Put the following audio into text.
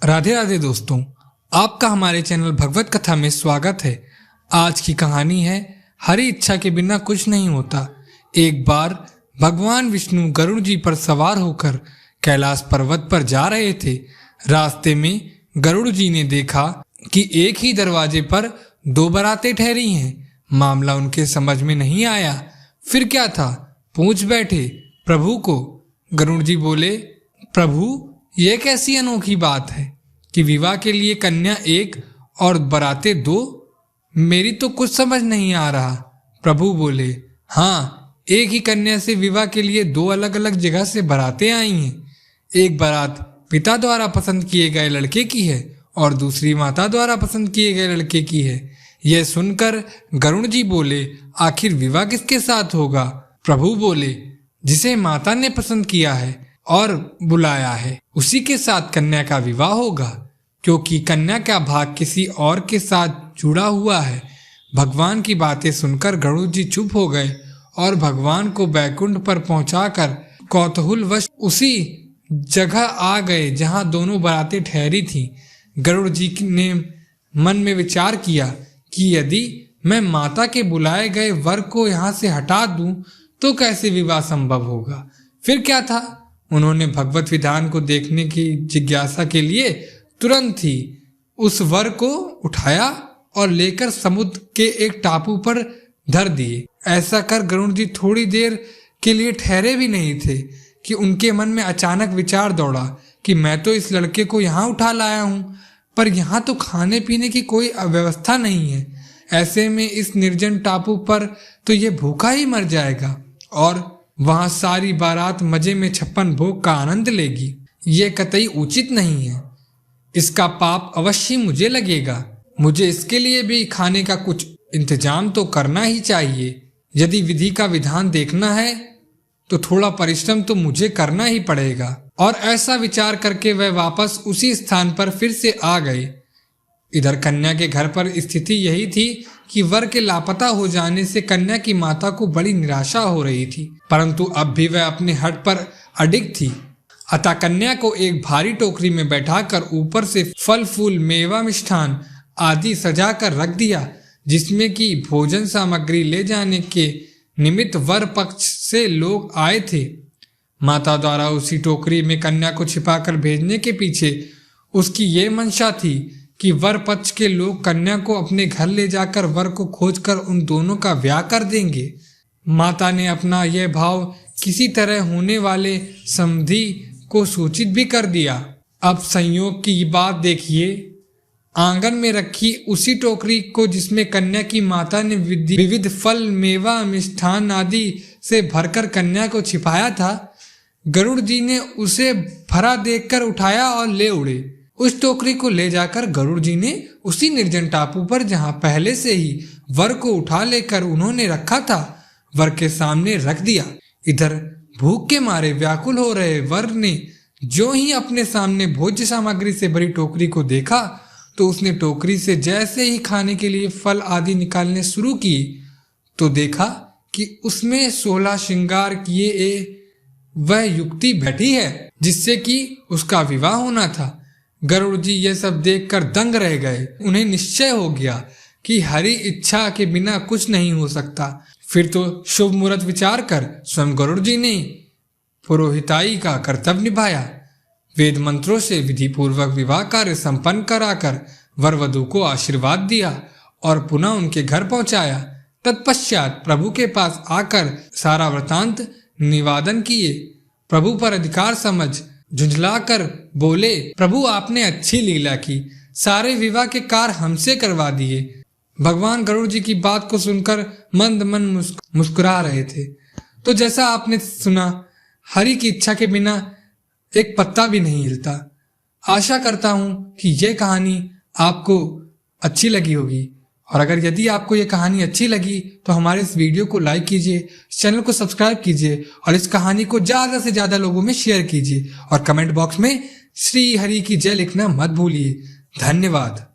राधे राधे दोस्तों, आपका हमारे चैनल भगवत कथा में स्वागत है। आज की कहानी है हरि इच्छा के बिना कुछ नहीं होता। एक बार भगवान विष्णु गरुड़ जी पर सवार होकर कैलाश पर्वत पर जा रहे थे। रास्ते में गरुड़ जी ने देखा कि एक ही दरवाजे पर दो बारातें ठहरी हैं। मामला उनके समझ में नहीं आया। फिर क्या था, पूछ बैठे प्रभु को। गरुड़ जी बोले, प्रभु ये कैसी अनोखी बात है कि विवाह के लिए कन्या एक और बारातें दो। मेरी तो कुछ समझ नहीं आ रहा। प्रभु बोले, हाँ, एक ही कन्या से विवाह के लिए दो अलग अलग जगह से बारातें आई हैं। एक बारात पिता द्वारा पसंद किए गए लड़के की है और दूसरी माता द्वारा पसंद किए गए लड़के की है। यह सुनकर गरुड़ जी बोले, आखिर विवाह किसके साथ होगा? प्रभु बोले, जिसे माता ने पसंद किया है और बुलाया है उसी के साथ कन्या का विवाह होगा, क्योंकि कन्या का भाग किसी और के साथ जुड़ा हुआ है। भगवान की बातें सुनकर गरुड़ जी चुप हो गए और भगवान को बैकुंठ पर पहुंचाकर कौतूहलवश उसी जगह आ गए जहां दोनों बारातें ठहरी थीं। गरुड़ जी ने मन में विचार किया कि यदि मैं माता के बुलाए गए वर को यहाँ से हटा दूं तो कैसे विवाह संभव होगा। फिर क्या था, उन्होंने भगवत विधान को देखने की जिज्ञासा के लिए तुरंत ही उस वर को उठाया और लेकर समुद्र के एक टापू पर धर दिए। ऐसा कर गरुड़ जी थोड़ी देर के लिए ठहरे भी नहीं थे कि उनके मन में अचानक विचार दौड़ा कि मैं तो इस लड़के को यहाँ उठा लाया हूँ, पर यहाँ तो खाने पीने की कोई व्यवस्था नहीं है। ऐसे में इस निर्जन टापू पर तो ये भूखा ही मर जाएगा और वहां सारी बारात मजे में 56 भोग का आनंद लेगी। ये कतई उचित नहीं है। इसका पाप अवश्य मुझे लगेगा। मुझे इसके लिए भी खाने का कुछ इंतजाम तो करना ही चाहिए। यदि विधि का विधान देखना है तो थोड़ा परिश्रम तो मुझे करना ही पड़ेगा। और ऐसा विचार करके वह वापस उसी स्थान पर फिर से आ गए। इधर कन्या के घर पर स्थिति यही थी कि वर के लापता हो जाने से कन्या की माता को बड़ी निराशा हो रही थी, परंतु अब भी वह अपने हठ पर अडिग थी। अतः कन्या को एक भारी टोकरी में बैठाकर ऊपर से फल फूल मेवा मिष्ठान आदि सजाकर रख दिया, जिसमें कि भोजन सामग्री ले जाने के निमित्त वर पक्ष से लोग आए थे। माता द्वारा उसी टोकरी में कन्या को छिपाकर भेजने के पीछे उसकी ये मंशा थी कि वर पक्ष के लोग कन्या को अपने घर ले जाकर वर को खोजकर उन दोनों का ब्याह कर देंगे। माता ने अपना यह भाव किसी तरह होने वाले समधि को सूचित भी कर दिया। अब संयोग की बात देखिए, आंगन में रखी उसी टोकरी को जिसमें कन्या की माता ने विविध फल मेवा मिष्ठान आदि से भरकर कन्या को छिपाया था, गरुड़ जी ने उसे भरा देखकर उठाया और ले उड़े। उस टोकरी को ले जाकर गरुड़ जी ने उसी निर्जन टापू पर, जहां पहले से ही वर को उठा लेकर उन्होंने रखा था, वर के सामने रख दिया। इधर भूख के मारे व्याकुल हो रहे वर ने जो ही अपने सामने भोज्य सामग्री से भरी टोकरी को देखा तो उसने टोकरी से जैसे ही खाने के लिए फल आदि निकालने शुरू किए तो देखा कि उसमें 16 श्रृंगार किए वह युक्ति बैठी है जिससे कि उसका विवाह होना था। गरुड़ जी यह सब देखकर दंग रह गए। उन्हें निश्चय हो गया कि हरि इच्छा के बिना कुछ नहीं हो सकता। फिर तो शुभ मुहूर्त विचार कर स्वयं गरुड़ जी ने पुरोहिताई का कर्तव्य निभाया। वेद मंत्रों से विधि पूर्वक विवाह कार्य संपन्न कराकर वर वधू को आशीर्वाद दिया और पुनः उनके घर पहुंचाया। तत्पश्चात प्रभु के पास आकर सारा वृतांत निवेदन किए। प्रभु पर अधिकार समझ झुंझलाकर बोले, प्रभु आपने अच्छी लीला की, सारे विवाह के कार्य हमसे करवा दिए। भगवान गरुड़ जी की बात को सुनकर मंद मन मुस्कुरा रहे थे। तो जैसा आपने सुना, हरि की इच्छा के बिना एक पत्ता भी नहीं हिलता। आशा करता हूं कि यह कहानी आपको अच्छी लगी होगी, और अगर यदि आपको ये कहानी अच्छी लगी तो हमारे इस वीडियो को लाइक कीजिए, चैनल को सब्सक्राइब कीजिए और इस कहानी को ज़्यादा से ज़्यादा लोगों में शेयर कीजिए और कमेंट बॉक्स में श्री हरि की जय लिखना मत भूलिए। धन्यवाद।